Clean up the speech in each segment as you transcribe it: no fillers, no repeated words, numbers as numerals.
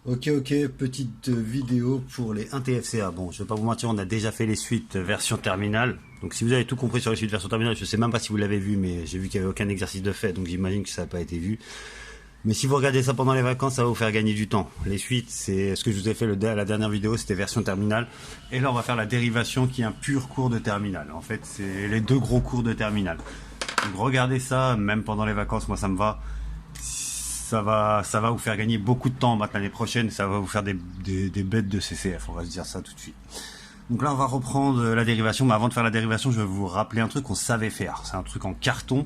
Ok, petite vidéo pour les 1TFCA. Bon, je vais pas vous mentir, on a déjà fait les suites version terminale. Donc si vous avez tout compris sur les suites version terminale, je sais même pas si vous l'avez vu, mais j'ai vu qu'il y avait aucun exercice de fait, donc j'imagine que ça n'a pas été vu. Mais si vous regardez ça pendant les vacances, ça va vous faire gagner du temps. Les suites, c'est ce que je vous ai fait la dernière vidéo, c'était version terminale. Et là, on va faire la dérivation qui est un pur cours de terminale. En fait, c'est les deux gros cours de terminale. Donc regardez ça, même pendant les vacances, moi ça me va. Ça va vous faire gagner beaucoup de temps l'année prochaine. Ça va vous faire des bêtes de CCF, on va se dire ça tout de suite. Donc là, on va reprendre la dérivation. Mais avant de faire la dérivation, je vais vous rappeler un truc qu'on savait faire. C'est un truc en carton.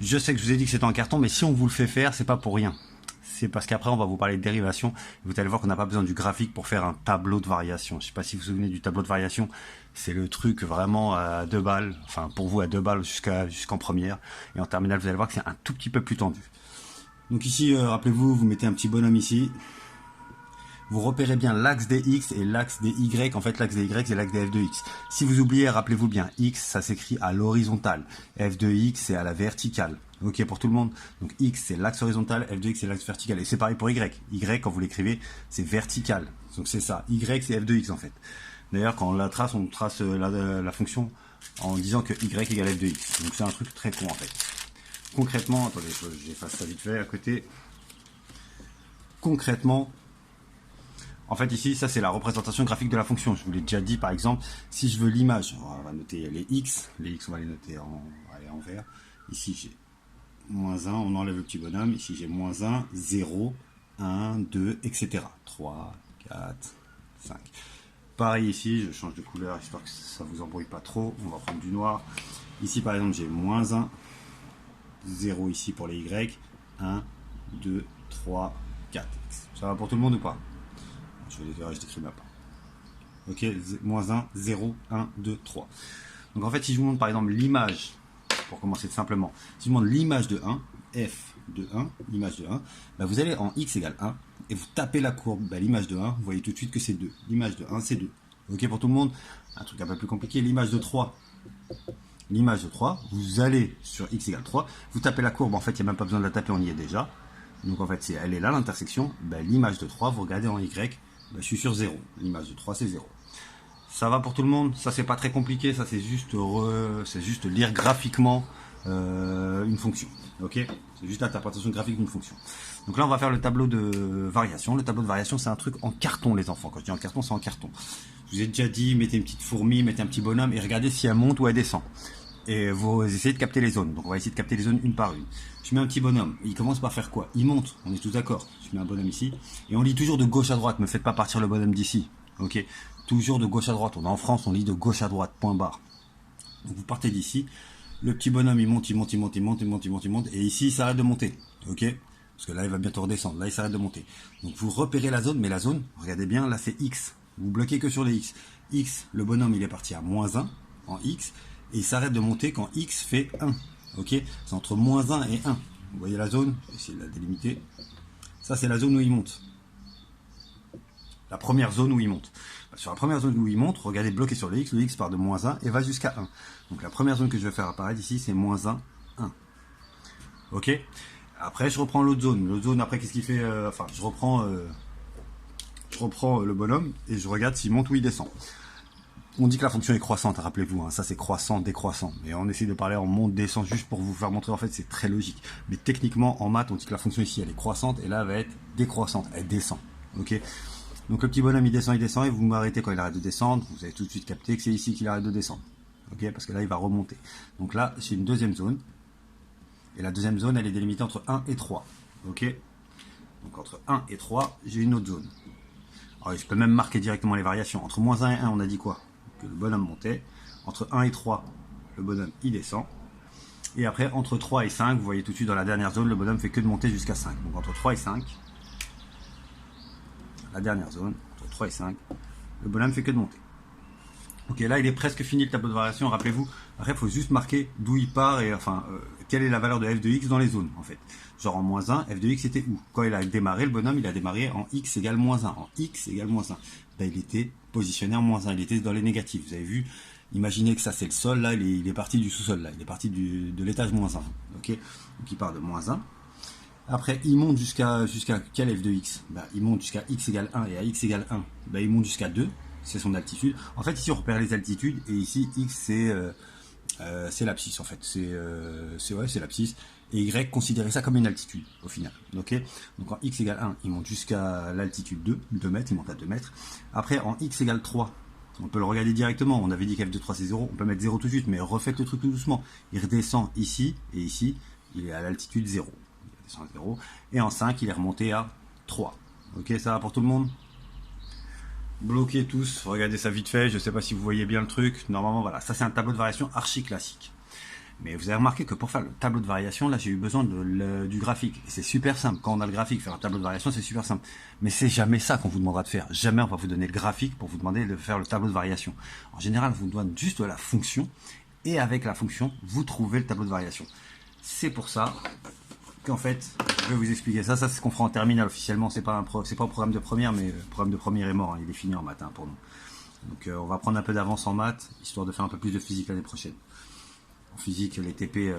Je sais que je vous ai dit que c'était en carton, mais si on vous le fait faire, c'est pas pour rien. C'est parce qu'après, on va vous parler de dérivation. Vous allez voir qu'on n'a pas besoin du graphique pour faire un tableau de variation. Je sais pas si vous vous souvenez du tableau de variation. C'est le truc vraiment à 2 balles. Enfin, pour vous, à 2 balles jusqu'en première. Et en terminale, vous allez voir que c'est un tout petit peu plus tendu. Donc ici, rappelez-vous, vous mettez un petit bonhomme ici. Vous repérez bien l'axe des X et l'axe des Y. En fait, l'axe des Y, c'est l'axe des F de X. Si vous oubliez, rappelez-vous bien, X, ça s'écrit à l'horizontale. F de X, c'est à la verticale. Ok pour tout le monde. Donc X, c'est l'axe horizontal. F de X, c'est l'axe vertical. Et c'est pareil pour Y. Y, quand vous l'écrivez, c'est vertical. Donc c'est ça. Y, c'est F de X, en fait. D'ailleurs, quand on la trace, on trace la fonction en disant que Y égale F de X. Donc c'est un truc très con, en fait. Concrètement, attendez, j'efface ça vite fait à côté. Concrètement, en fait ici, ça c'est la représentation graphique de la fonction. Je vous l'ai déjà dit par exemple, si je veux l'image, on va noter les X on va les noter en vert. Ici j'ai moins 1, on enlève le petit bonhomme. Ici j'ai moins 1, 0, 1, 2, etc. 3, 4, 5. Pareil ici, je change de couleur histoire que ça vous embrouille pas trop. On va prendre du noir. Ici par exemple j'ai moins 1, 0 ici pour les Y, 1, 2, 3, 4. Ça va pour tout le monde ou pas? Je décris ma part. Ok, moins 1, 0, 1, 2, 3. Donc en fait, si je vous montre par exemple l'image, pour commencer simplement, si je vous montre l'image de 1, f de 1, l'image de 1, bah vous allez en x égale 1, et vous tapez la courbe, bah l'image de 1, vous voyez tout de suite que c'est 2. L'image de 1, c'est 2. Ok pour tout le monde? Un truc un peu plus compliqué, l'image de 3. L'image de 3, vous allez sur x égale 3, vous tapez la courbe, en fait, il n'y a même pas besoin de la taper, on y est déjà. Donc en fait, elle est là, l'intersection, bah, l'image de 3, vous regardez en y, bah, je suis sur 0. L'image de 3, c'est 0. Ça va pour tout le monde? Ça, c'est pas très compliqué. Ça, c'est juste lire graphiquement une fonction. Ok? C'est juste l'interprétation graphique d'une fonction. Donc là, on va faire le tableau de variation. Le tableau de variation, c'est un truc en carton, les enfants. Quand je dis en carton, c'est en carton. Je vous ai déjà dit, mettez une petite fourmi, mettez un petit bonhomme et regardez si elle monte ou elle descend. Et vous essayez de capter les zones. Donc on va essayer de capter les zones une par une. Je mets un petit bonhomme. Il commence par faire quoi? Il monte. On est tous d'accord. Je mets un bonhomme ici. Et on lit toujours de gauche à droite. Ne faites pas partir le bonhomme d'ici. Ok? Toujours de gauche à droite. On est en France, on lit de gauche à droite. Point barre. Donc vous partez d'ici. Le petit bonhomme, il monte. Et ici, il s'arrête de monter. Ok? Parce que là, il va bientôt redescendre. Là, il s'arrête de monter. Donc vous repérez la zone. Mais la zone, regardez bien, là, c'est X. Vous bloquez que sur les X. X, le bonhomme, il est parti à moins 1 en X. Et il s'arrête de monter quand X fait 1. Ok? C'est entre moins 1 et 1. Vous voyez la zone? Je vais essayer de la délimiter. Ça, c'est la zone où il monte. La première zone où il monte. Sur la première zone où il monte, regardez bloqué sur le X part de moins 1 et va jusqu'à 1. Donc la première zone que je vais faire apparaître ici, c'est moins 1, 1. Ok? Après, je reprends l'autre zone. L'autre zone, après, qu'est-ce qu'il fait? Enfin, je reprends le bonhomme et je regarde s'il monte ou il descend. On dit que la fonction est croissante, rappelez-vous, hein, ça c'est croissant, décroissant. Mais on essaie de parler en monte, descend, juste pour vous faire montrer, en fait, c'est très logique. Mais techniquement, en maths, on dit que la fonction ici, elle est croissante, et là, elle va être décroissante, elle descend. Ok? Donc le petit bonhomme, il descend, et vous m'arrêtez quand il arrête de descendre, vous avez tout de suite capté que c'est ici qu'il arrête de descendre. Ok? Parce que là, il va remonter. Donc là, c'est une deuxième zone. Et la deuxième zone, elle est délimitée entre 1 et 3. Ok? Donc entre 1 et 3, j'ai une autre zone. Alors, je peux même marquer directement les variations. Entre moins 1 et 1, on a dit quoi? Que le bonhomme montait. Entre 1 et 3, le bonhomme il descend. Et après, entre 3 et 5, vous voyez tout de suite dans la dernière zone, le bonhomme fait que de monter jusqu'à 5. Donc entre 3 et 5, la dernière zone, entre 3 et 5, le bonhomme fait que de monter. Ok, là il est presque fini le tableau de variation, rappelez-vous. Après, il faut juste marquer d'où il part et quelle est la valeur de f de x dans les zones en fait. Genre en moins 1, f de x était où? Quand il a démarré, le bonhomme il a démarré en x égale moins 1. En x égale moins 1. Ben, il était positionné en moins 1, il était dans les négatifs. Vous avez vu, imaginez que ça c'est le sol, là il est parti du sous-sol, là il est parti de l'étage moins 1. Ok, donc il part de moins 1. Après, il monte jusqu'à quel f de x? Bah, il monte jusqu'à x égale 1, et à x égale 1, bah, il monte jusqu'à 2, c'est son altitude. En fait, ici, on repère les altitudes, et ici, x, c'est l'abscisse, en fait. C'est l'abscisse. Et y, considérez ça comme une altitude, au final. Ok. Donc, en x égale 1, il monte jusqu'à l'altitude 2 mètres, il monte à 2 mètres. Après, en x égale 3, on peut le regarder directement. On avait dit qu'f de 3, c'est 0. On peut mettre 0 tout de suite, mais refaites le truc tout doucement. Il redescend ici, et ici, il est à l'altitude 0. À 0. Et en 5, il est remonté à 3. Ok, ça va pour tout le monde? Bloquez tous, regardez ça vite fait, je ne sais pas si vous voyez bien le truc. Normalement, voilà, ça c'est un tableau de variation archi classique. Mais vous avez remarqué que pour faire le tableau de variation, là j'ai eu besoin du graphique. Et c'est super simple, quand on a le graphique, faire un tableau de variation, c'est super simple. Mais c'est jamais ça qu'on vous demandera de faire. Jamais on va vous donner le graphique pour vous demander de faire le tableau de variation. En général, on vous donne juste la fonction, et avec la fonction, vous trouvez le tableau de variation. C'est pour ça qu'en fait, je vais vous expliquer ça. Ça, c'est ce qu'on fera en terminale officiellement. C'est pas un programme de première, mais le programme de première est mort. Hein. Il est fini en maths hein, pour nous. Donc, on va prendre un peu d'avance en maths, histoire de faire un peu plus de physique l'année prochaine. En physique, les TP,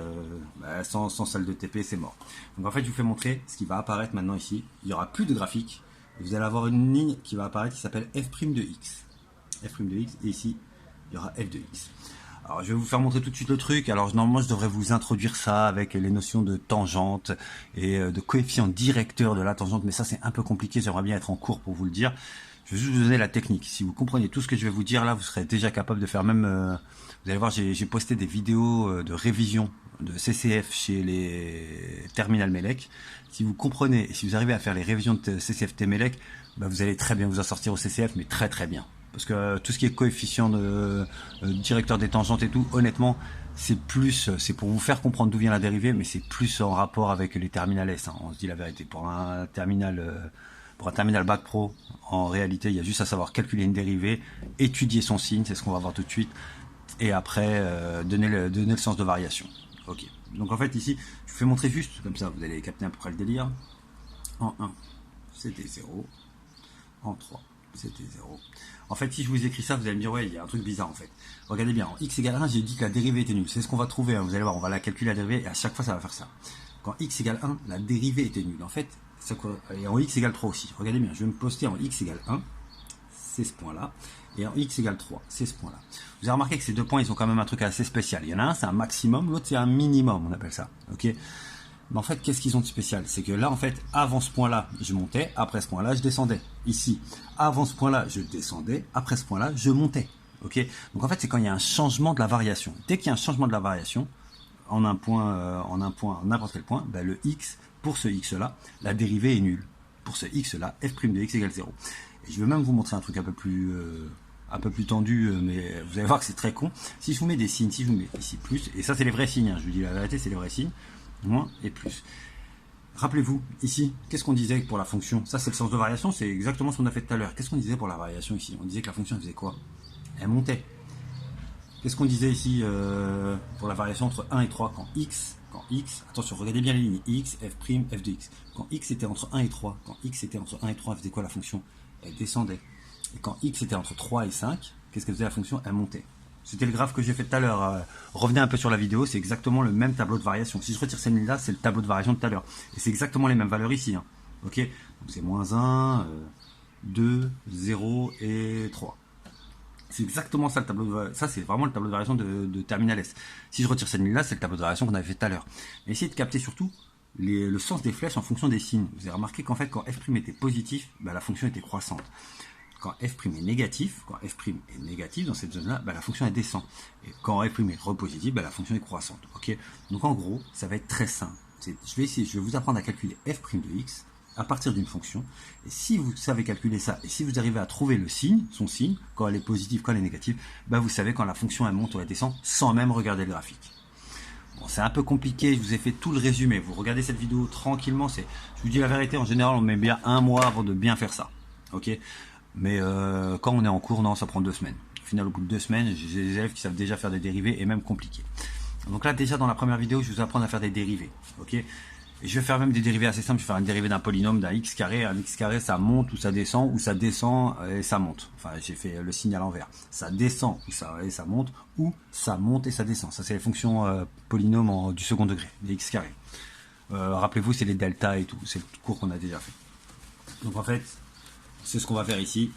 sans salle de TP, c'est mort. Donc, en fait, je vous fais montrer ce qui va apparaître maintenant ici. Il n'y aura plus de graphique. Et vous allez avoir une ligne qui va apparaître qui s'appelle f' de x. F' de x. Et ici, il y aura f de x. Alors, je vais vous faire montrer tout de suite le truc. Alors, normalement, je devrais vous introduire ça avec les notions de tangente et de coefficient directeur de la tangente. Mais ça, c'est un peu compliqué. J'aimerais bien être en cours pour vous le dire. Je vais juste vous donner la technique. Si vous comprenez tout ce que je vais vous dire là, vous serez déjà capable de faire même... vous allez voir, j'ai posté des vidéos de révision de CCF chez les terminales MELEC. Si vous comprenez et si vous arrivez à faire les révisions de CCF TMELEC, bah, vous allez très bien vous en sortir au CCF, mais très très bien. Parce que tout ce qui est coefficient de directeur des tangentes et tout, honnêtement, c'est pour vous faire comprendre d'où vient la dérivée, mais c'est plus en rapport avec les terminales S. Hein. On se dit la vérité. Pour un terminal bac pro, en réalité, il y a juste à savoir calculer une dérivée, étudier son signe, c'est ce qu'on va voir tout de suite, et après donner le sens de variation. Ok. Donc en fait ici, je vous fais montrer juste, comme ça vous allez capter à peu près le délire. En 1, c'était 0. En 3. C'était 0. En fait, si je vous écris ça, vous allez me dire, ouais, il y a un truc bizarre en fait. Regardez bien, en x égale 1, j'ai dit que la dérivée était nulle. C'est ce qu'on va trouver, hein. Vous allez voir, on va la calculer la dérivée, et à chaque fois, ça va faire ça. Quand x égale 1, la dérivée était nulle. En fait, et en x égale 3 aussi. Regardez bien, je vais me poster en x égale 1, c'est ce point-là, et en x égale 3, c'est ce point-là. Vous avez remarqué que ces deux points, ils ont quand même un truc assez spécial. Il y en a un, c'est un maximum, l'autre, c'est un minimum, on appelle ça. Ok. Mais en fait, qu'est-ce qu'ils ont de spécial? C'est que là, en fait, avant ce point-là, je montais, après ce point-là, je descendais. Ici, avant ce point-là, je descendais, après ce point-là, je montais. Ok. Donc en fait, c'est quand il y a un changement de la variation. Dès qu'il y a un changement de la variation, en n'importe quel point, ben, le x, pour ce x-là, la dérivée est nulle. Pour ce x-là, f' de x égale 0. Et je vais même vous montrer un truc un peu plus tendu, mais vous allez voir que c'est très con. Si je vous mets des signes, si je vous mets ici plus, et ça c'est les vrais signes, hein, je vous dis la vérité, c'est les vrais signes, moins et plus. Rappelez-vous, ici, qu'est-ce qu'on disait pour la fonction? Ça, c'est le sens de variation, c'est exactement ce qu'on a fait tout à l'heure. Qu'est-ce qu'on disait pour la variation ici? On disait que la fonction, elle faisait quoi? Elle montait. Qu'est-ce qu'on disait ici pour la variation entre 1 et 3? Quand x, attention, regardez bien les lignes, x, f', f de x. Quand x était entre 1 et 3, elle faisait quoi la fonction? Elle descendait. Et quand x était entre 3 et 5, qu'est-ce qu'elle faisait la fonction? Elle montait. C'était le graphe que j'ai fait tout à l'heure. Revenez un peu sur la vidéo, c'est exactement le même tableau de variation. Si je retire cette ligne-là, c'est le tableau de variation de tout à l'heure. Et c'est exactement les mêmes valeurs ici. Hein. Ok. Donc c'est moins 1, 2, 0 et 3. C'est exactement ça le tableau de... Ça, c'est vraiment le tableau de variation de terminal S. Si je retire cette ligne-là, c'est le tableau de variation qu'on avait fait tout à l'heure. Mais essayez de capter surtout le sens des flèches en fonction des signes. Vous avez remarqué qu'en fait, quand f' était positif, bah, la fonction était croissante. Quand f' est négatif, dans cette zone-là, bah, la fonction elle descend. Et quand f' est repositif, bah, la fonction est croissante. Ok. Donc en gros, ça va être très simple. Je vais vous apprendre à calculer f' de x à partir d'une fonction. Et si vous savez calculer ça, et si vous arrivez à trouver le signe, son signe, quand elle est positive, quand elle est négative, bah, vous savez quand la fonction elle monte ou elle descend, sans même regarder le graphique. Bon, c'est un peu compliqué, je vous ai fait tout le résumé. Vous regardez cette vidéo tranquillement. Je vous dis la vérité, en général, on met bien un mois avant de bien faire ça. Ok. Mais quand on est en cours, non, ça prend 2 semaines. Au final, au bout de 2 semaines, j'ai des élèves qui savent déjà faire des dérivés et même compliqués. Donc là, déjà dans la première vidéo, je vais vous apprendre à faire des dérivés. Ok. Et je vais faire même des dérivés assez simples. Je vais faire une dérivée d'un polynôme, d'un x carré. Un x carré, ça monte ou ça descend et ça monte. Enfin, j'ai fait le signe à l'envers. Ça descend et ça monte, ou ça monte et ça descend. Ça, c'est les fonctions polynômes du second degré, les x carrés. Rappelez-vous, c'est les deltas et tout. C'est le cours qu'on a déjà fait. Donc en fait, c'est ce qu'on va faire ici.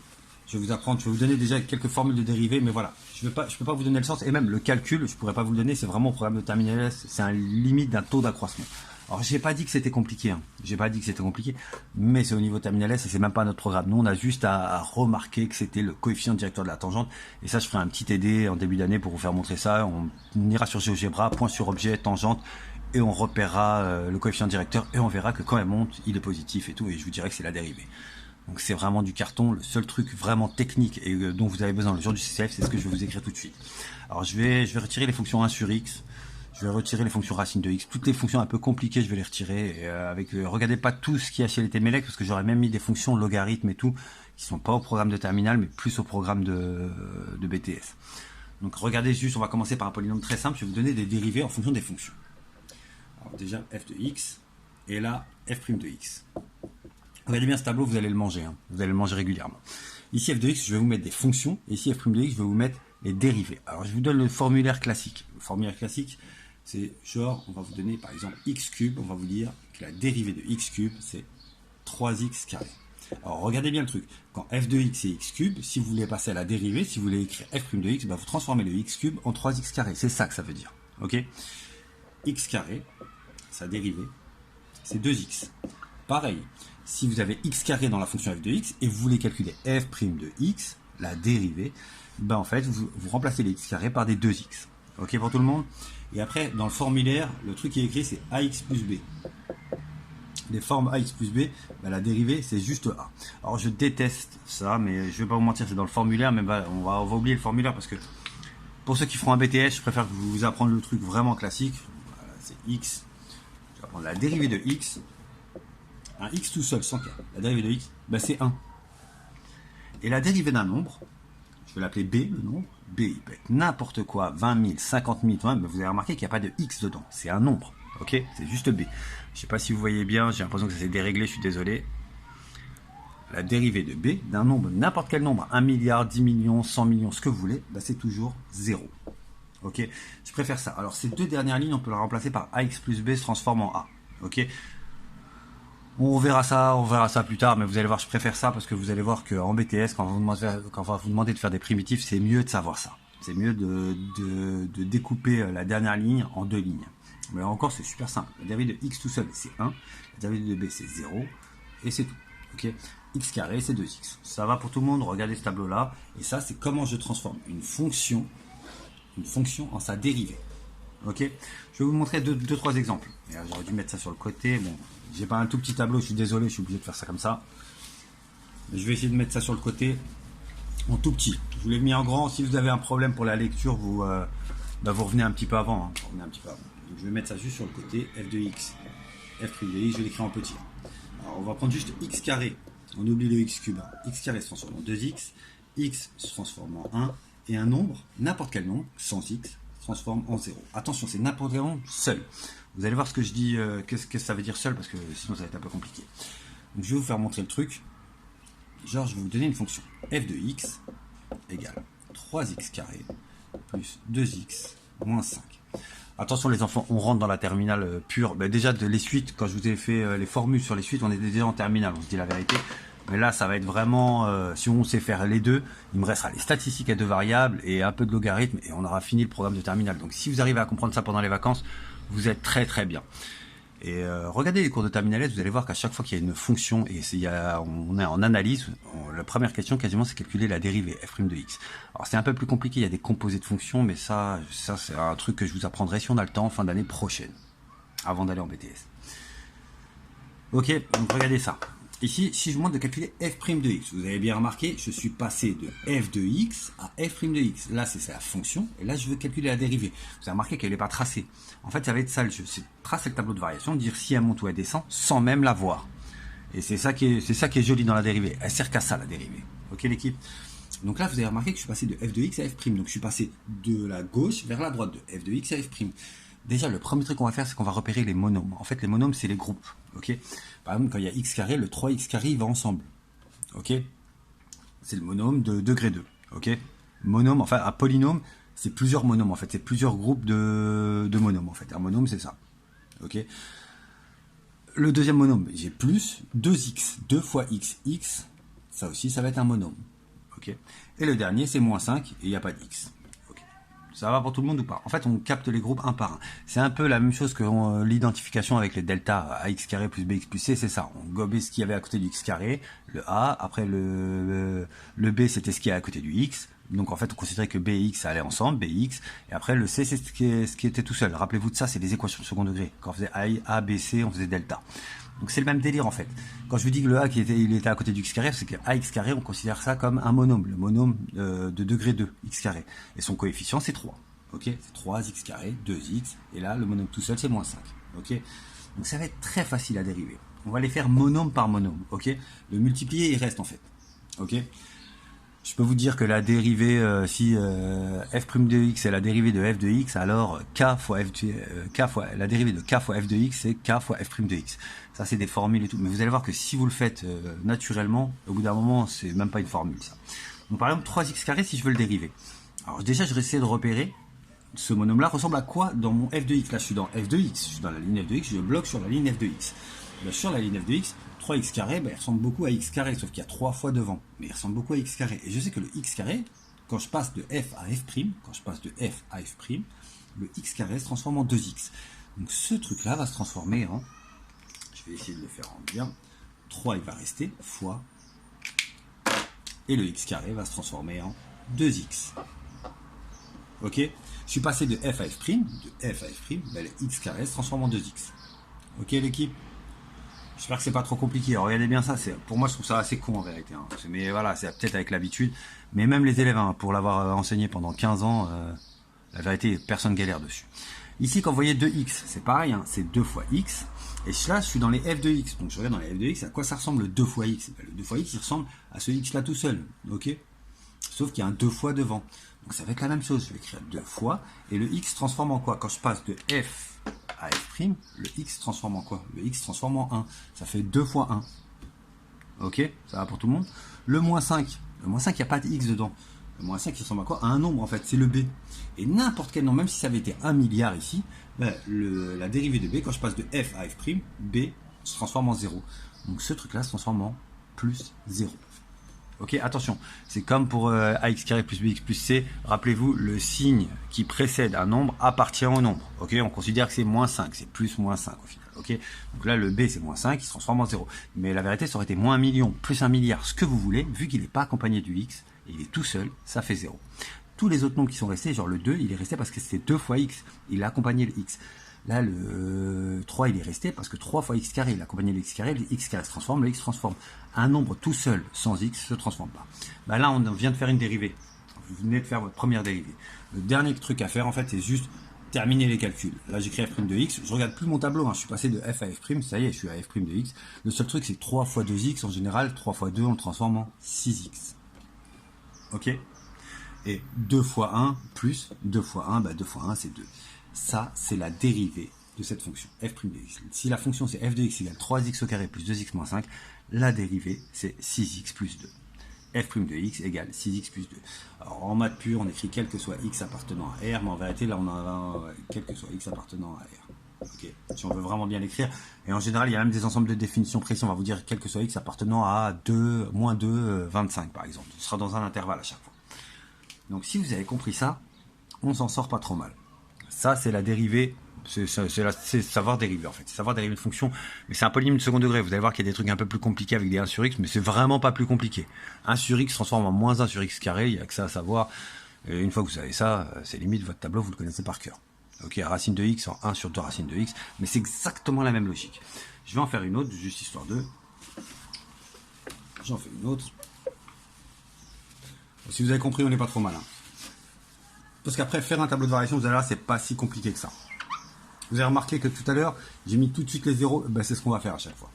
Je vais vous apprendre, je vais vous donner déjà quelques formules de dérivées, mais voilà, je peux pas vous donner le sens, et même le calcul, je pourrais pas vous le donner, c'est vraiment au programme de Terminal S, c'est un limite d'un taux d'accroissement. Alors j'ai pas dit que c'était compliqué, hein. J'ai pas dit que c'était compliqué, mais c'est au niveau Terminal S et c'est même pas notre programme. Nous on a juste à remarquer que c'était le coefficient directeur de la tangente, et ça je ferai un petit TD en début d'année pour vous faire montrer ça. On ira sur GeoGebra, point sur objet, tangente, et on repérera le coefficient directeur, et on verra que quand elle monte, il est positif et tout, et je vous dirai que c'est la dérivée. Donc c'est vraiment du carton. Le seul truc vraiment technique et dont vous avez besoin le jour du CCF, c'est ce que je vais vous écrire tout de suite. Alors je vais retirer les fonctions 1 sur x, je vais retirer les fonctions racine de x, toutes les fonctions un peu compliquées, je vais les retirer. Et regardez pas tout ce qui est chez les TMLEC, parce que j'aurais même mis des fonctions logarithmes et tout, qui sont pas au programme de terminal, mais plus au programme de BTS. Donc regardez juste, on va commencer par un polynôme très simple, je vais vous donner des dérivés en fonction des fonctions. Alors déjà f de x, et là f' de x. Regardez bien ce tableau, vous allez le manger, hein. Vous allez le manger régulièrement. Ici f de x, je vais vous mettre des fonctions, et ici f' de x, je vais vous mettre les dérivés. Alors je vous donne le formulaire classique. Le formulaire classique, c'est genre, on va vous donner par exemple x cube, on va vous dire que la dérivée de x cube, c'est 3x carré. Alors regardez bien le truc, quand f de x est x cube, si vous voulez passer à la dérivée, si vous voulez écrire f' de x, bah vous transformez le x cube en 3x carré, c'est ça que ça veut dire. Ok, x carré, sa dérivée, c'est 2x. Pareil, si vous avez x carré dans la fonction f de x et vous voulez calculer f' de x, la dérivée, ben en fait, vous remplacez les x carrés par des 2x. Ok pour tout le monde? Et après, dans le formulaire, le truc qui est écrit, c'est ax plus b. Les formes ax plus b, ben la dérivée, c'est juste a. Alors, je déteste ça, mais je vais pas vous mentir, c'est dans le formulaire, mais ben, on va oublier le formulaire parce que pour ceux qui feront un BTS, je préfère vous apprendre le truc vraiment classique. Voilà, c'est x. Je vais prendre la dérivée de x. Un x tout seul, sans cas. La dérivée de x, ben c'est 1. Et la dérivée d'un nombre, je vais l'appeler b, le nombre. B, il peut être n'importe quoi, 20 000, 50 000, mais vous avez remarqué qu'il n'y a pas de x dedans. C'est un nombre, ok? C'est juste b. Je sais pas si vous voyez bien, j'ai l'impression que ça s'est déréglé, je suis désolé. La dérivée de b, d'un nombre, n'importe quel nombre, 1 milliard, 10 millions, 100 millions, ce que vous voulez, ben c'est toujours 0. Ok? Je préfère ça. Alors ces deux dernières lignes, on peut la remplacer par ax plus b se transforme en a. Ok? On verra ça plus tard, mais vous allez voir, je préfère ça parce que vous allez voir qu'en BTS, quand on va vous demander de faire des primitifs, c'est mieux de savoir ça. C'est mieux de découper la dernière ligne en deux lignes. Mais encore, c'est super simple. La dérivée de x tout seul, c'est 1. La dérivée de b, c'est 0. Et c'est tout. Ok, x carré, c'est 2x. Ça va pour tout le monde, regardez ce tableau-là. Et ça, c'est comment je transforme une fonction en sa dérivée. Ok, je vais vous montrer deux, trois exemples. J'aurais dû mettre ça sur le côté. Bon, j'ai pas un tout petit tableau, je suis désolé, je suis obligé de faire ça comme ça. Mais je vais essayer de mettre ça sur le côté en tout petit. Je vous l'ai mis en grand. Si vous avez un problème pour la lecture, vous revenez un petit peu avant. Hein. Vous revenez un petit peu avant. Donc, je vais mettre ça juste sur le côté. F de x, f' de x, je vais l'écrire en petit. Alors, on va prendre juste x carré. On oublie le x cube. X carré se transforme en 2x. X se transforme en 1. Et un nombre, n'importe quel nombre, sans x, se transforme en 0. Attention, c'est n'importe quel nombre seul. Vous allez voir ce que je dis, qu'est-ce que ça veut dire seul, parce que sinon ça va être un peu compliqué. Donc je vais vous faire montrer le truc. Genre, je vais vous donner une fonction. F de x égale 3x carré plus 2x moins 5. Attention les enfants, on rentre dans la terminale pure. Ben, déjà, les suites, quand je vous ai fait les formules sur les suites, on était déjà en terminale, on se dit la vérité. Mais là, ça va être vraiment, si on sait faire les deux, il me restera les statistiques à deux variables et un peu de logarithme et on aura fini le programme de terminale. Donc si vous arrivez à comprendre ça pendant les vacances, vous êtes très très bien. Et regardez les cours de terminale S, vous allez voir qu'à chaque fois qu'il y a une fonction et on est en analyse, la première question quasiment c'est calculer la dérivée f' de x. Alors c'est un peu plus compliqué, il y a des composés de fonctions, mais ça c'est un truc que je vous apprendrai si on a le temps fin d'année prochaine, avant d'aller en BTS. Ok, donc regardez ça. Ici, si je vous demande de calculer f' de x, vous avez bien remarqué, je suis passé de f de x à f' de x. Là, c'est la fonction, et là, je veux calculer la dérivée. Vous avez remarqué qu'elle n'est pas tracée. En fait, ça va être ça le jeu, c'est tracer le tableau de variation, dire si elle monte ou elle descend, sans même la voir. Et c'est ça qui est joli dans la dérivée. Elle sert qu'à ça, la dérivée. Ok, l'équipe? Donc là, vous avez remarqué que je suis passé de f de x à f'. Donc, je suis passé de la gauche vers la droite, de f de x à f'. Déjà, le premier truc qu'on va faire, c'est qu'on va repérer les monômes. En fait, les monômes, c'est les groupes. Ok. Par exemple, quand il y a x carré, le 3x carré, il va ensemble. Ok. C'est le monôme de degré 2. Ok. Monôme, enfin, un polynôme, c'est plusieurs monômes. En fait, c'est plusieurs groupes de monômes. En fait, un monôme, c'est ça. Ok. Le deuxième monôme, j'ai plus 2x, 2 fois x, x, ça aussi, ça va être un monôme. Ok. Et le dernier, c'est moins 5 et il n'y a pas d'x. Okay. Ça va pour tout le monde ou pas? En fait, on capte les groupes un par un. C'est un peu la même chose que l'identification avec les deltas ax carré plus bx plus c, c'est ça. On gobait ce qu'il y avait à côté du x carré, le a, après le b, c'était ce qui est à côté du x. Donc en fait, on considérait que b et x ça allait ensemble, bx, et après le c c'est ce qui était tout seul. Rappelez-vous de ça, c'est les équations de second degré. Quand on faisait a, b, c, on faisait delta. Donc c'est le même délire en fait. Quand je vous dis que le a il était à côté du x carré, c'est que ax carré, on considère ça comme un monôme, le monôme de degré 2, x carré. Et son coefficient c'est 3. Ok, c'est 3x carré, 2x, et là le monôme tout seul c'est moins 5. Ok, donc ça va être très facile à dériver. On va les faire monôme par monôme. Ok, le multiplier il reste en fait. Ok. Je peux vous dire que la dérivée, si f' de x est la dérivée de f de x, alors k fois la dérivée de k fois f de x, c'est k fois f' de x. Ça, c'est des formules et tout. Mais vous allez voir que si vous le faites naturellement, au bout d'un moment, c'est même pas une formule, ça. Donc, par exemple, 3x carré, si je veux le dériver. Alors, déjà, je vais essayer de repérer ce monôme-là ressemble à quoi dans mon f de x. Là, je suis dans f de x, je suis dans la ligne f de x, je bloque sur la ligne f de x. Là, sur la ligne f de x, 3x carré, ben, il ressemble beaucoup à x carré, sauf qu'il y a 3 fois devant. Mais il ressemble beaucoup à x carré. Et je sais que le x carré, quand je passe de f à f', le x carré se transforme en 2x. Donc ce truc-là va se transformer en, je vais essayer de le faire en bien, 3 il va rester, fois, et le x carré va se transformer en 2x. Ok? Je suis passé de f à f', ben, le x carré se transforme en 2x. Ok l'équipe? J'espère que c'est pas trop compliqué. Alors, regardez bien ça, pour moi je trouve ça assez con en vérité. Hein. Mais voilà, c'est peut-être avec l'habitude. Mais même les élèves, hein, pour l'avoir enseigné pendant 15 ans, la vérité, personne galère dessus. Ici, quand vous voyez 2x, c'est pareil, hein, c'est 2 fois x. Et là, je suis dans les f de x. Donc je regarde dans les f de x, à quoi ça ressemble le 2 fois x? Le 2 fois x, il ressemble à ce x là tout seul. Ok? Sauf qu'il y a un 2 fois devant. Donc ça va être la même chose. Je vais écrire 2 fois. Et le x transforme en quoi? Quand je passe de f à f', le x transforme en quoi? Le x transforme en 1. Ça fait 2 fois 1. Ok? Ça va pour tout le monde? Le moins 5. Le moins 5, il n'y a pas de x dedans. Le moins 5, il ressemble à quoi? À un nombre, en fait. C'est le b. Et n'importe quel nombre, même si ça avait été 1 milliard ici, ben, la dérivée de b, quand je passe de f à f', b se transforme en 0. Donc ce truc-là se transforme en plus 0. Ok, attention, c'est comme pour ax carré plus bx plus c. Rappelez-vous, le signe qui précède un nombre appartient au nombre. Ok, on considère que c'est moins 5, c'est plus moins 5 au final. Ok, donc là le b c'est moins 5, il se transforme en 0. Mais la vérité, ça aurait été moins 1 million, plus 1 milliard, ce que vous voulez, vu qu'il n'est pas accompagné du x, et il est tout seul, ça fait 0. Tous les autres nombres qui sont restés, genre le 2, il est resté parce que c'était 2 fois x, il a accompagné le x. Là, le 3, il est resté parce que 3 fois x carré, il a accompagné le x carré se transforme, le x se transforme. Un nombre tout seul, sans x, se transforme pas. Bah là, on vient de faire une dérivée. Vous venez de faire votre première dérivée. Le dernier truc à faire, en fait, c'est juste terminer les calculs. Là, j'écris f' de x. Je regarde plus mon tableau. Hein. Je suis passé de f à f'. Ça y est, je suis à f' de x. Le seul truc, c'est 3 fois 2x. En général, 3 fois 2, on le transforme en 6x. Ok? Et 2 fois 1 plus 2 fois 1, bah 2 fois 1, c'est 2. Ça, c'est la dérivée de cette fonction, f' de x. Si la fonction, c'est f de x égale 3x au carré plus 2x moins 5, la dérivée, c'est 6x plus 2. f' de x égale 6x plus 2. Alors, en maths pur, on écrit quel que soit x appartenant à R, mais en vérité, là, on a quel que soit x appartenant à R. Okay. Si on veut vraiment bien l'écrire. Et en général, il y a même des ensembles de définitions précis. On va vous dire quel que soit x appartenant à 2, moins 2, 25, par exemple. Ce sera dans un intervalle à chaque fois. Donc, si vous avez compris ça, on s'en sort pas trop mal. Ça, c'est la dérivée, c'est savoir dériver en fait, c'est savoir dériver une fonction, mais c'est un polynôme de second degré. Vous allez voir qu'il y a des trucs un peu plus compliqués avec des 1 sur x, mais c'est vraiment pas plus compliqué. 1 sur x transforme en moins 1 sur x carré, il n'y a que ça à savoir. Et une fois que vous savez ça, c'est limite votre tableau, vous le connaissez par cœur. Ok, racine de x en 1 sur 2 racines de x, mais c'est exactement la même logique. Je vais en faire une autre, juste histoire de. J'en fais une autre. Bon, si vous avez compris, on n'est pas trop malin. Parce qu'après, faire un tableau de variation, vous allez voir, c'est pas si compliqué que ça. Vous avez remarqué que tout à l'heure, j'ai mis tout de suite les zéros, ben, c'est ce qu'on va faire à chaque fois.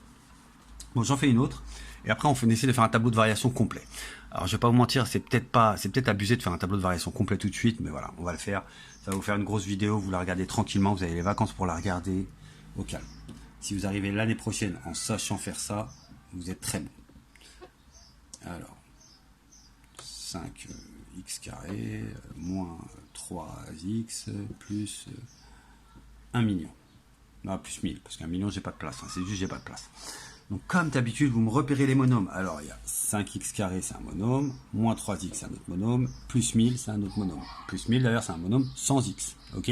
Bon, j'en fais une autre, et après on essaie de faire un tableau de variation complet. Alors je vais pas vous mentir, c'est peut-être abusé de faire un tableau de variation complet tout de suite, mais voilà, on va le faire. Ça va vous faire une grosse vidéo, vous la regardez tranquillement, vous avez les vacances pour la regarder au calme. Si vous arrivez l'année prochaine en sachant faire ça, vous êtes très bon. Alors, 5x carré moins 3x plus 1 million. Non, plus 1000, parce qu'un million, j'ai pas de place. Hein, c'est juste, j'ai pas de place. Donc, comme d'habitude, vous me repérez les monômes. Alors, il y a 5x carré, c'est un monôme. Moins 3x, c'est un autre monôme. Plus 1000, c'est un autre monôme. Plus 1000, d'ailleurs, c'est un monôme sans x. Ok.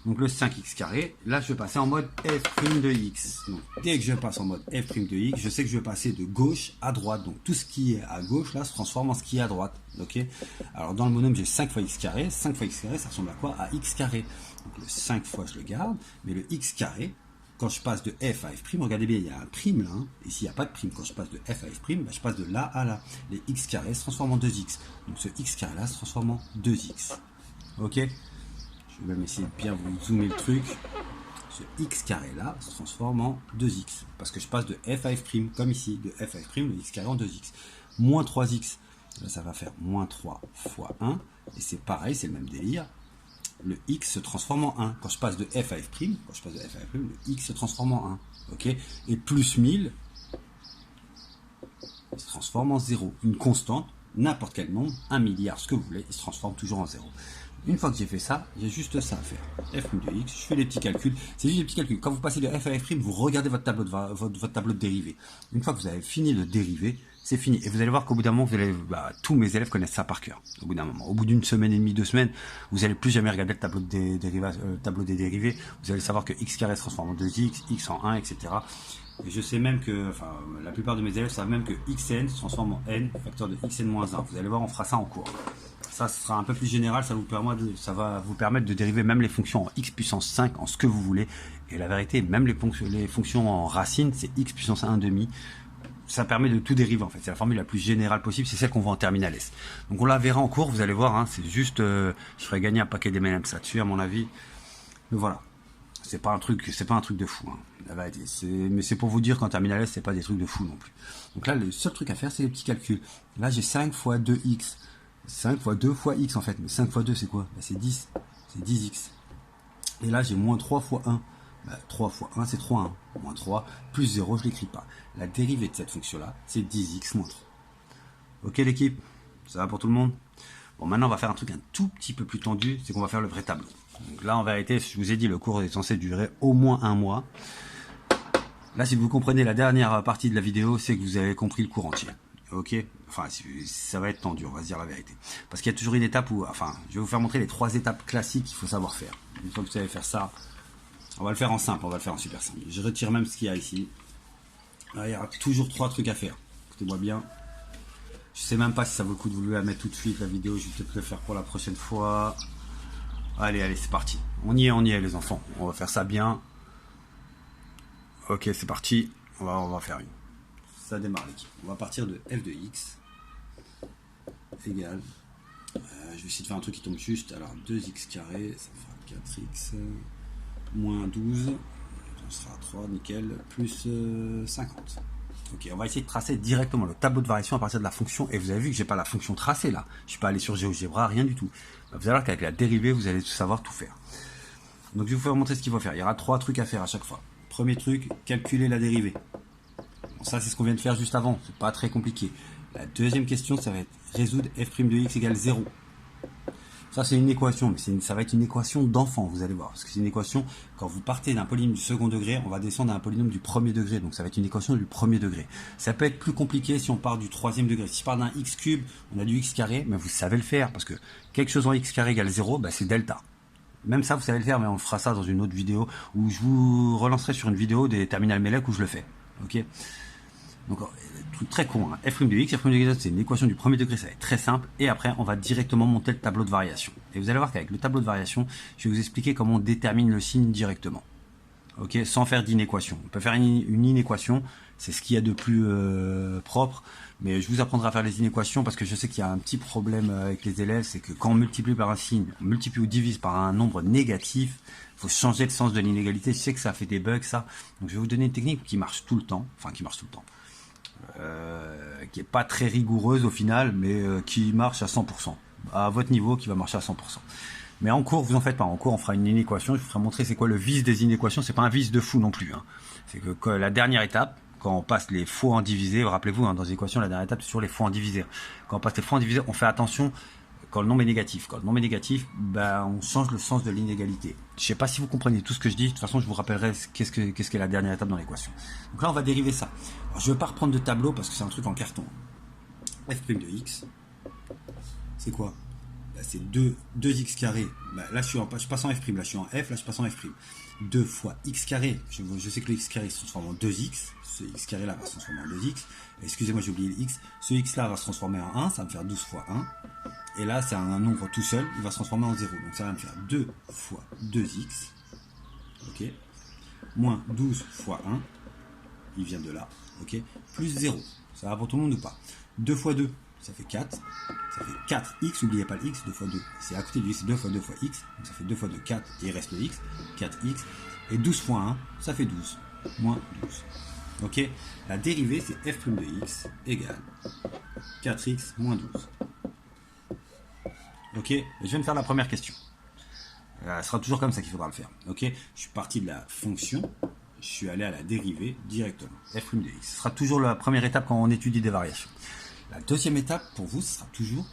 Donc, le 5x carré, là, je vais passer en mode f' de x. Donc, dès que je passe en mode f' de x, je sais que je vais passer de gauche à droite. Donc, tout ce qui est à gauche, là, se transforme en ce qui est à droite. Ok. Alors, dans le monôme, j'ai 5 fois x carré. 5 fois x carré, ça ressemble à quoi? À x carré. Donc, le 5 fois, je le garde. Mais le x carré, quand je passe de f à f', regardez bien, il y a un prime là. Hein. Ici, il n'y a pas de prime. Quand je passe de f à f', ben, je passe de là à là. Les x carrés se transforment en 2x. Donc, ce x carré là se transforme en 2x. Ok. Je vais même essayer de bien vous zoomer le truc. Ce x carré là se transforme en 2x. Parce que je passe de f à f', comme ici. De f à f', le x carré en 2x. Moins 3x, là, ça va faire moins 3 fois 1. Et c'est pareil, c'est le même délire. Le x se transforme en 1. Quand je passe de f à f', le x se transforme en 1. Ok. Et plus 1000, il se transforme en 0. Une constante, n'importe quel nombre, 1 milliard, ce que vous voulez, il se transforme toujours en 0. Une fois que j'ai fait ça, j'ai juste ça à faire. f' de x, je fais les petits calculs. C'est juste des petits calculs. Quand vous passez de f à f', vous regardez votre tableau de dérivée. Une fois que vous avez fini le dérivé, c'est fini. Et vous allez voir qu'au bout d'un moment, tous mes élèves connaissent ça par cœur. Au bout d'un moment, au bout d'une semaine et demie, 2 semaines, vous allez plus jamais regarder le tableau des dérivés. Vous allez savoir que x carré se transforme en 2x, x en 1, etc. Et je sais même que, la plupart de mes élèves savent même que xn se transforme en n, facteur de xn moins 1. Vous allez voir, on fera ça en cours. Ça sera un peu plus général, ça va vous permettre de dériver même les fonctions en x puissance 5, en ce que vous voulez. Et la vérité, même les fonctions en racine, c'est x puissance 1 demi. Ça permet de tout dériver en fait. C'est la formule la plus générale possible, c'est celle qu'on voit en terminale S. Donc on la verra en cours, vous allez voir, hein, c'est juste, je ferai gagner un paquet d'M&M's là-dessus à mon avis. Mais voilà, c'est pas un truc de fou. Hein. La vérité, mais c'est pour vous dire qu'en terminale S, c'est pas des trucs de fou non plus. Donc là, le seul truc à faire, c'est les petits calculs. Là, j'ai 5 fois 2x. 5 fois 2 fois x en fait. Mais 5 fois 2 c'est quoi? C'est 10. C'est 10x. Et là j'ai moins 3 fois 1. 3 fois 1 c'est 3. Moins 3 plus 0 je l'écris pas. La dérivée de cette fonction là c'est 10x moins 3. Ok l'équipe? Ça va pour tout le monde? Bon maintenant on va faire un truc un tout petit peu plus tendu. C'est qu'on va faire le vrai tableau. Donc là en vérité je vous ai dit le cours est censé durer au moins un mois. Là si vous comprenez la dernière partie de la vidéo c'est que vous avez compris le cours entier. Ok, enfin ça va être tendu, on va se dire la vérité. Parce qu'il y a toujours une étape où, je vais vous faire montrer les 3 étapes classiques qu'il faut savoir faire. Une fois que vous savez faire ça, on va le faire en simple, on va le faire en super simple. Je retire même ce qu'il y a ici. Là, il y aura toujours 3 trucs à faire. Écoutez-moi bien. Je sais même pas si ça vaut le coup de vous la mettre tout de suite la vidéo, je vais peut-être le faire pour la prochaine fois. Allez, c'est parti. On y est les enfants. On va faire ça bien. Ok, c'est parti. On va faire une. Ça démarre l'équipe. On va partir de f de x égale, je vais essayer de faire un truc qui tombe juste, alors 2x carré, ça fera 4x, moins 12, ça sera 3, nickel, plus 50. Ok, on va essayer de tracer directement le tableau de variation à partir de la fonction, et vous avez vu que j'ai pas la fonction tracée là, je suis pas allé sur GeoGebra, rien du tout. Vous allez voir qu'avec la dérivée, vous allez savoir tout faire. Donc je vais vous montrer ce qu'il faut faire, il y aura 3 trucs à faire à chaque fois. Premier truc, calculer la dérivée. Ça, c'est ce qu'on vient de faire juste avant. C'est pas très compliqué. La deuxième question, ça va être résoudre f' de x égale 0. Ça, c'est une équation, mais ça va être une équation d'enfant, vous allez voir. Parce que c'est une équation, quand vous partez d'un polynôme du second degré, on va descendre à un polynôme du premier degré. Donc, ça va être une équation du premier degré. Ça peut être plus compliqué si on part du troisième degré. Si je pars d'un x cube, on a du x carré, mais vous savez le faire. Parce que quelque chose en x carré égale 0, c'est delta. Même ça, vous savez le faire, mais on fera ça dans une autre vidéo où je vous relancerai sur une vidéo des terminales Mellec où je le fais. Ok? Donc, truc très con, hein. f' de x, c'est une équation du premier degré, ça va être très simple. Et après, on va directement monter le tableau de variation. Et vous allez voir qu'avec le tableau de variation, je vais vous expliquer comment on détermine le signe directement. Ok, sans faire d'inéquation. On peut faire une inéquation, c'est ce qu'il y a de plus propre. Mais je vous apprendrai à faire les inéquations parce que je sais qu'il y a un petit problème avec les élèves, c'est que quand on multiplie par un signe, on multiplie ou divise par un nombre négatif, il faut changer le sens de l'inégalité. Je sais que ça fait des bugs, ça. Donc je vais vous donner une technique qui marche tout le temps, qui est pas très rigoureuse au final, mais qui marche à 100%. À votre niveau, qui va marcher à 100%. Mais en cours, vous en faites pas. En cours, on fera une inéquation. Je vous ferai montrer c'est quoi le vice des inéquations. C'est pas un vice de fou non plus. Hein. C'est que la dernière étape, quand on passe les fois en divisé, rappelez-vous, hein, dans les équations, la dernière étape, c'est sur les fois en divisé. Quand on passe les fois en divisé, on fait attention quand le nombre est négatif. Quand le nombre est négatif, ben, on change le sens de l'inégalité. Je ne sais pas si vous comprenez tout ce que je dis. De toute façon, je vous rappellerai qu'est-ce qu'est la dernière étape dans l'équation. Donc là, on va dériver ça. Alors, je ne vais pas reprendre de tableau parce que c'est un truc en carton. F' de x, c'est quoi? Ben, c'est 2x carré. Ben, là, je passe en f'. Là, je suis en f. Là, je passe en f'. 2 fois x carré. Je sais que le x carré se transforme en 2x. Ce x carré là va se transformer en 2x. Excusez-moi, j'ai oublié le x. Ce x là va se transformer en 1. Ça va me faire 12 fois 1. Et là, c'est un nombre tout seul. Il va se transformer en 0. Donc ça va me faire 2 fois 2x. Ok. Moins 12 fois 1. Il vient de là. Ok. Plus 0. Ça va pour tout le monde ou pas? 2 fois 2, ça fait 4. Ça fait 4x. N'oubliez pas le x. 2 fois 2. C'est à côté du x. C'est 2 fois 2 fois x. Donc ça fait 2 fois 2, 4. Et il reste le x. 4x. Et 12 fois 1, ça fait 12. Moins 12. Ok. La dérivée, c'est f' de x égale 4x moins 12. Ok. Je viens de faire la première question. Ce sera toujours comme ça qu'il faudra le faire. Ok. Je suis parti de la fonction. Je suis allé à la dérivée directement. F' de x. Ce sera toujours la première étape quand on étudie des variations. La deuxième étape pour vous, ce sera toujours,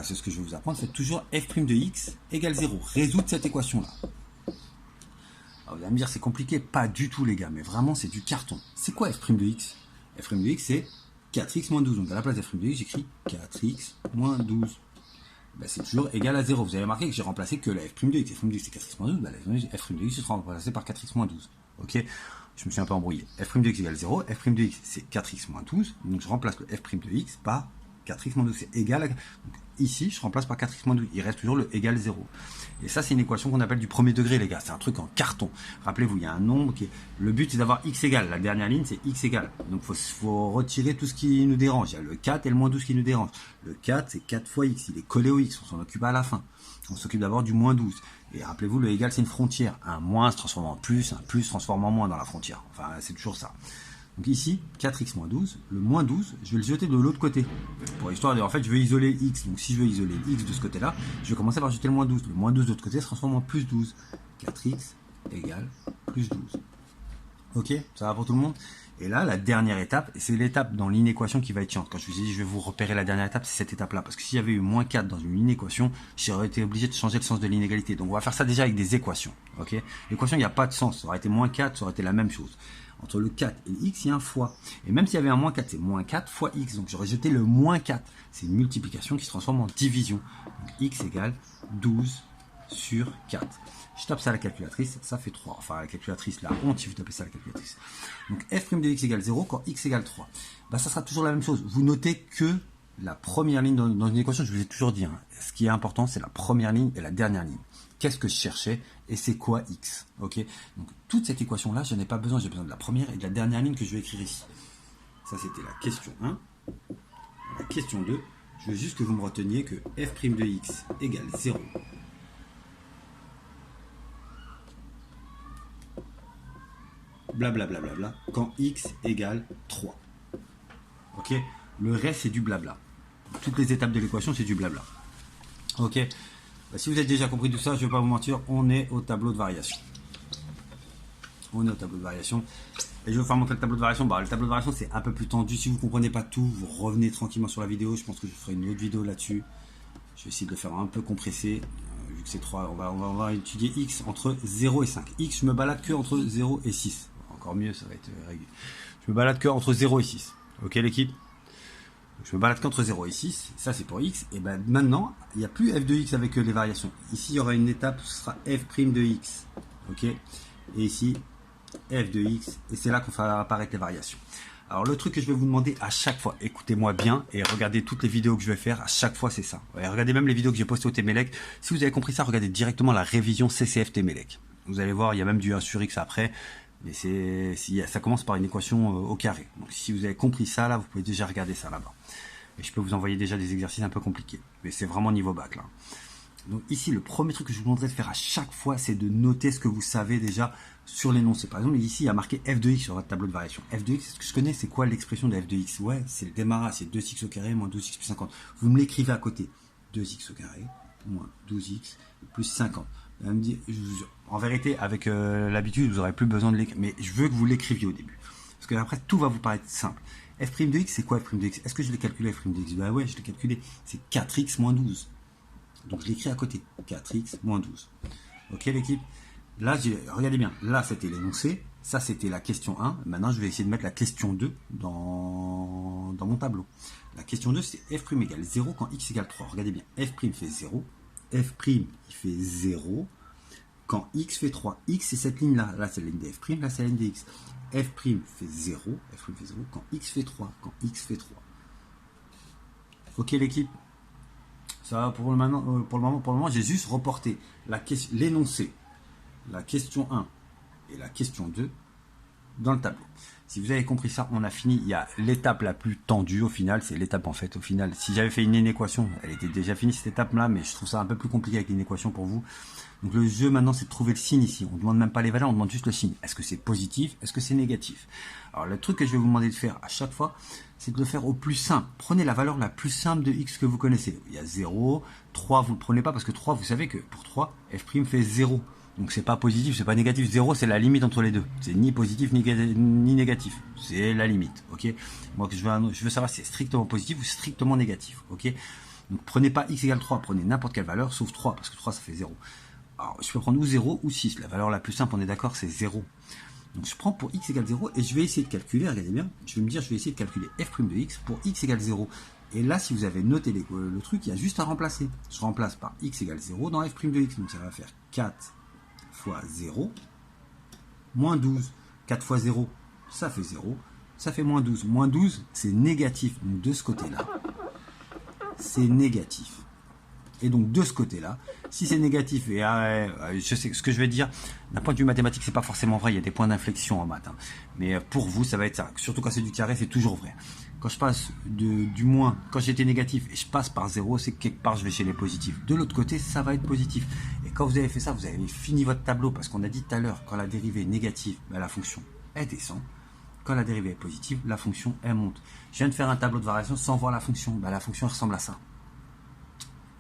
c'est ce que je vais vous apprendre, c'est toujours f' de x égale 0. Résoudre cette équation-là. Alors vous allez me dire, c'est compliqué. Pas du tout, les gars, mais vraiment, c'est du carton. C'est quoi f' de x? F' de x, c'est 4x moins 12. Donc à la place de f' de x, j'écris 4x moins 12. Ben, c'est toujours égal à 0. Vous avez remarqué que j'ai remplacé que la f' de x. F' de x, c'est 4x moins 12. Ben, la f' de x sera remplacée par 4x moins 12. Ok, je me suis un peu embrouillé. F' de x égale 0. F' de x, c'est 4x moins 12. Donc je remplace le f' de x par 4x moins 12. C'est égal à... Donc, ici, je remplace par 4x moins 12. Il reste toujours le égal 0. Et ça, c'est une équation qu'on appelle du premier degré, les gars. C'est un truc en carton. Rappelez-vous, il y a un nombre qui est... Le but, c'est d'avoir x égale. La dernière ligne, c'est x égale. Donc, il faut retirer tout ce qui nous dérange. Il y a le 4 et le moins 12 qui nous dérangent. Le 4, c'est 4 fois x. Il est collé au x. On s'en occupe à la fin. On s'occupe d'abord du moins 12. Et rappelez-vous, le égal, c'est une frontière. Un moins se transforme en plus, un plus se transforme en moins dans la frontière. Enfin, c'est toujours ça. Donc ici, 4x moins 12, le moins 12, je vais le jeter de l'autre côté. Pour histoire de, en fait, je veux isoler x. Donc si je veux isoler x de ce côté-là, je vais commencer par jeter le moins 12. Le moins 12 de l'autre côté se transforme en plus 12. 4x égale plus 12. Ok, ça va pour tout le monde? Et là, la dernière étape, et c'est l'étape dans l'inéquation qui va être chiante. Quand je vous ai dit, je vais vous repérer la dernière étape, c'est cette étape-là. Parce que s'il y avait eu moins 4 dans une inéquation, j'aurais été obligé de changer le sens de l'inégalité. Donc on va faire ça déjà avec des équations. Ok, l'équation, il n'y a pas de sens. Ça aurait été moins 4, ça aurait été la même chose. Entre le 4 et le x, il y a un fois. Et même s'il y avait un moins 4, c'est moins 4 fois x. Donc j'aurais jeté le moins 4. C'est une multiplication qui se transforme en division. Donc x égale 12 sur 4. Je tape ça à la calculatrice, ça fait 3. Enfin, à la calculatrice, la honte si vous tapez ça à la calculatrice. Donc f' de x égale 0 quand x égale 3. Bah, ça sera toujours la même chose. Vous notez que la première ligne dans une équation, je vous ai toujours dit, hein, ce qui est important, c'est la première ligne et la dernière ligne. Qu'est-ce que je cherchais et c'est quoi x? Ok. Donc toute cette équation-là, je n'ai pas besoin. J'ai besoin de la première et de la dernière ligne que je vais écrire ici. Ça, c'était la question 1. La question 2, je veux juste que vous me reteniez que f' de x égale 0. Blablabla, bla, bla, bla, quand x égale 3. Ok. Le reste, c'est du blabla. Toutes les étapes de l'équation, c'est du blabla. Ok. Bah, si vous avez déjà compris tout ça, je ne vais pas vous mentir, on est au tableau de variation. On est au tableau de variation. Et je vais vous faire montrer le tableau de variation. Bah, le tableau de variation, c'est un peu plus tendu. Si vous ne comprenez pas tout, vous revenez tranquillement sur la vidéo. Je pense que je ferai une autre vidéo là-dessus. Je vais essayer de le faire un peu compressé. Vu que c'est 3, on va étudier x entre 0 et 5. X, je me balade que entre 0 et 6. Encore mieux, ça va être régulier. Je me balade que entre 0 et 6. Ok, l'équipe? Je me balade qu'entre 0 et 6, ça c'est pour x, et ben maintenant, il n'y a plus f de x avec les variations. Ici, il y aura une étape, ce sera f' de x, ok? Et ici, f de x, et c'est là qu'on fera apparaître les variations. Alors le truc que je vais vous demander à chaque fois, écoutez-moi bien, et regardez toutes les vidéos que je vais faire, à chaque fois c'est ça. Et regardez même les vidéos que j'ai postées au Tmelec. Si vous avez compris ça, regardez directement la révision CCF Tmelec. Vous allez voir, il y a même du 1 sur x après. Mais ça commence par une équation au carré. Donc si vous avez compris ça, là, vous pouvez déjà regarder ça là-bas. Et je peux vous envoyer déjà des exercices un peu compliqués. Mais c'est vraiment niveau bac là. Donc ici, le premier truc que je vous demanderais de faire à chaque fois, c'est de noter ce que vous savez déjà sur l'énoncé. Par exemple, ici, il y a marqué f de x sur votre tableau de variation. F de x, ce que je connais, c'est quoi l'expression de f de x? Ouais, c'est le démarrage, c'est 2x au carré moins 12x plus 50. Vous me l'écrivez à côté. 2x au carré moins 12x plus 50. Elle me dit, en vérité, avec l'habitude, vous n'aurez plus besoin de l'écrire. Mais je veux que vous l'écriviez au début. Parce que après, tout va vous paraître simple. f' de x, c'est quoi f' de x? Est-ce que je l'ai calculé f' de x? Bah ouais, je l'ai calculé. C'est 4x moins 12. Donc je l'écris à côté. 4x moins 12. Ok l'équipe? Là, regardez bien. Là, c'était l'énoncé. Ça, c'était la question 1. Maintenant, je vais essayer de mettre la question 2 dans mon tableau. La question 2, c'est f' égale 0 quand x égale 3. Regardez bien. F' fait 0. F' il fait 0 quand x fait 3. X, c'est cette ligne-là. Là, c'est la ligne de f'. Là, c'est la ligne de x. F' fait 0. F' fait 0 quand x fait 3. Quand x fait 3. Ok, l'équipe? Ça va pour le moment, j'ai juste reporté l'énoncé, la question 1 et la question 2 dans le tableau. Si vous avez compris ça, on a fini. Il y a l'étape la plus tendue au final, c'est l'étape en fait. Au final, si j'avais fait une inéquation, elle était déjà finie cette étape-là, mais je trouve ça un peu plus compliqué avec l'inéquation pour vous. Donc le jeu maintenant, c'est de trouver le signe ici. On ne demande même pas les valeurs, on demande juste le signe. Est-ce que c'est positif? Est-ce que c'est négatif? Alors le truc que je vais vous demander de faire à chaque fois, c'est de le faire au plus simple. Prenez la valeur la plus simple de x que vous connaissez. Il y a 0, 3, vous ne le prenez pas parce que 3, vous savez que pour 3, f' fait 0. Donc c'est pas positif, c'est pas négatif. 0, c'est la limite entre les deux. C'est ni positif ni négatif. C'est la limite. Ok. Moi, je veux savoir si c'est strictement positif ou strictement négatif. Ok. Donc prenez pas x égale 3, prenez n'importe quelle valeur, sauf 3, parce que 3, ça fait 0. Alors, je peux prendre ou 0 ou 6. La valeur la plus simple, on est d'accord, c'est 0. Donc je prends pour x égale 0 et je vais essayer de calculer, regardez bien, je vais me dire, je vais essayer de calculer f' de x pour x égale 0. Et là, si vous avez noté le truc, il y a juste à remplacer. Je remplace par x égale 0 dans f' de x. Donc ça va faire 4 fois 0, moins 12. 4 fois 0, ça fait 0. Ça fait moins 12. Moins 12, c'est négatif. Donc de ce côté-là, c'est négatif. Et donc de ce côté-là, si c'est négatif, et je sais ce que je vais dire, d'un point de vue mathématique, c'est pas forcément vrai, il y a des points d'inflexion en maths. Hein. Mais pour vous, ça va être ça. Surtout quand c'est du carré, c'est toujours vrai. Quand je passe du moins, quand j'étais négatif et je passe par 0, c'est que quelque part je vais chez les positifs. De l'autre côté, ça va être positif. Et quand vous avez fait ça, vous avez fini votre tableau, parce qu'on a dit tout à l'heure, quand la dérivée est négative, ben, la fonction, elle descend. Quand la dérivée est positive, la fonction, elle monte. Je viens de faire un tableau de variation sans voir la fonction. Ben, la fonction ressemble à ça.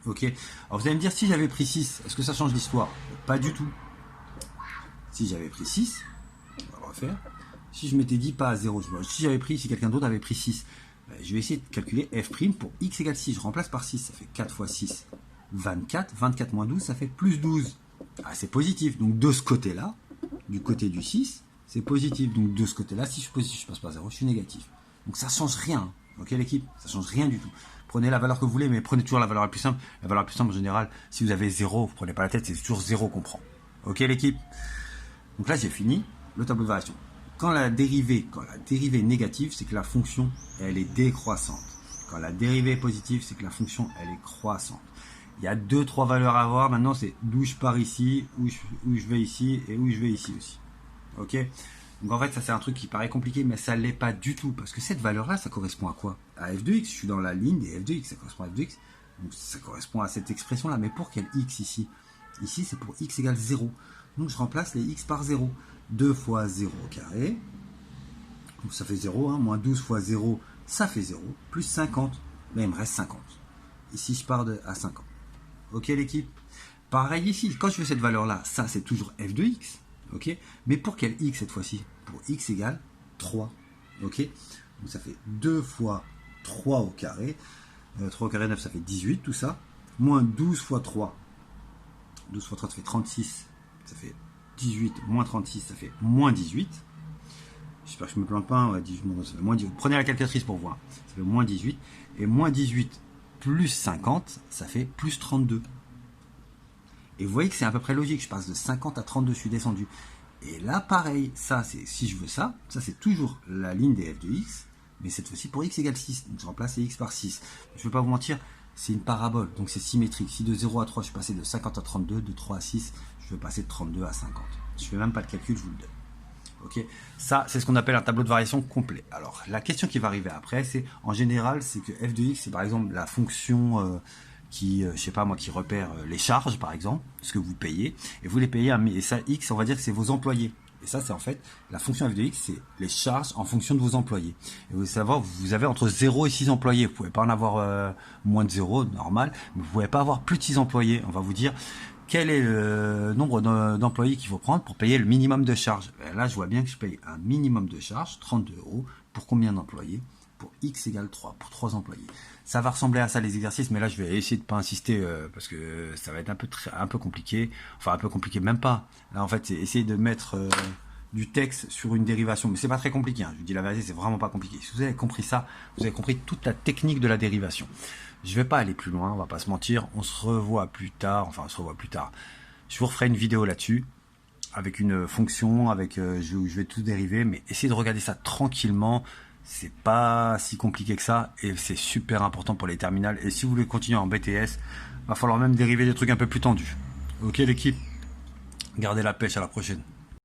Ok. Alors vous allez me dire, si j'avais pris 6, est-ce que ça change l'histoire? Pas du tout. Si j'avais pris 6, on va refaire. Si je m'étais dit pas à 0, si quelqu'un d'autre avait pris 6, je vais essayer de calculer f' pour x égale 6. Je remplace par 6, ça fait 4 fois 6, 24. 24 moins 12, ça fait plus 12. Ah, c'est positif. Donc de ce côté-là, du côté du 6, c'est positif. Donc de ce côté-là, si je suis positif, je passe par 0, je suis négatif. Donc ça change rien. Ok l'équipe? Ça change rien du tout. Prenez la valeur que vous voulez, mais prenez toujours la valeur la plus simple. La valeur la plus simple en général, si vous avez 0, vous prenez pas la tête, c'est toujours 0 qu'on prend. Ok l'équipe? Donc là j'ai fini le tableau de variation. Quand la dérivée est négative, c'est que la fonction elle est décroissante. Quand la dérivée est positive, c'est que la fonction elle est croissante. Il y a 2-3 valeurs à avoir. Maintenant c'est d'où je pars ici, où je vais ici et où je vais ici aussi. Ok? Donc en fait, ça c'est un truc qui paraît compliqué, mais ça ne l'est pas du tout. Parce que cette valeur-là, ça correspond à quoi? À f de x. Je suis dans la ligne des f de x, ça correspond à f de x. Donc ça correspond à cette expression-là. Mais pour quel x ici? Ici, c'est pour x égale 0. Donc je remplace les x par 0. 2 fois 0 au carré. Donc ça fait 0. Hein. Moins 12 fois 0, ça fait 0. Plus 50. Là, il me reste 50. Ici, je pars à 50. Ok l'équipe? Pareil ici. Quand je fais cette valeur-là, ça c'est toujours f de x. Ok, mais pour quel x cette fois-ci? Pour x égale 3. Ok, donc ça fait 2 fois 3 au carré. 3 au carré 9, ça fait 18, tout ça. Moins 12 fois 3. 12 fois 3, ça fait 36. Ça fait 18. Moins 36, ça fait moins 18. J'espère que je ne me plante pas. Ouais, 18, ça fait moins 18. Prenez la calculatrice pour voir. Ça fait moins 18. Et moins 18 plus 50, ça fait plus 32. Et vous voyez que c'est à peu près logique, je passe de 50 à 32, je suis descendu. Et là, pareil, ça, c'est si je veux ça c'est toujours la ligne des f de x, mais cette fois-ci pour x égale 6. Donc je remplace les x par 6. Je ne vais pas vous mentir, c'est une parabole, donc c'est symétrique. Si de 0 à 3, je suis passé de 50 à 32, de 3 à 6, je vais passer de 32 à 50. Je ne fais même pas de calcul, je vous le donne. Ok, ça, c'est ce qu'on appelle un tableau de variation complet. Alors, la question qui va arriver après, c'est, en général, c'est que f de x, c'est par exemple la fonction... qui, je sais pas moi, qui repère les charges, par exemple, ce que vous payez, et vous les payez et ça, x, on va dire que c'est vos employés. Et ça, c'est en fait, la fonction f de x, c'est les charges en fonction de vos employés. Et vous savez, vous avez entre 0 et 6 employés. Vous pouvez pas en avoir moins de 0, normal, mais vous pouvez pas avoir plus de 6 employés. On va vous dire quel est le nombre d'employés qu'il faut prendre pour payer le minimum de charges. Et là, je vois bien que je paye un minimum de charges, 32 €, pour combien d'employés? pour x égale 3, pour 3 employés. Ça va ressembler à ça les exercices, mais là je vais essayer de pas insister parce que ça va être un peu compliqué. Enfin un peu compliqué, même pas. Là en fait c'est essayer de mettre du texte sur une dérivation, mais c'est pas très compliqué, hein. Je vous dis la vérité, c'est vraiment pas compliqué. Si vous avez compris ça, vous avez compris toute la technique de la dérivation. Je vais pas aller plus loin, on va pas se mentir, on se revoit plus tard, enfin on se revoit plus tard. Je vous referai une vidéo là-dessus, avec une fonction, avec je vais tout dériver, mais essayez de regarder ça tranquillement, c'est pas si compliqué que ça, et c'est super important pour les terminales, et si vous voulez continuer en BTS, va falloir même dériver des trucs un peu plus tendus. Ok l'équipe, gardez la pêche, à la prochaine.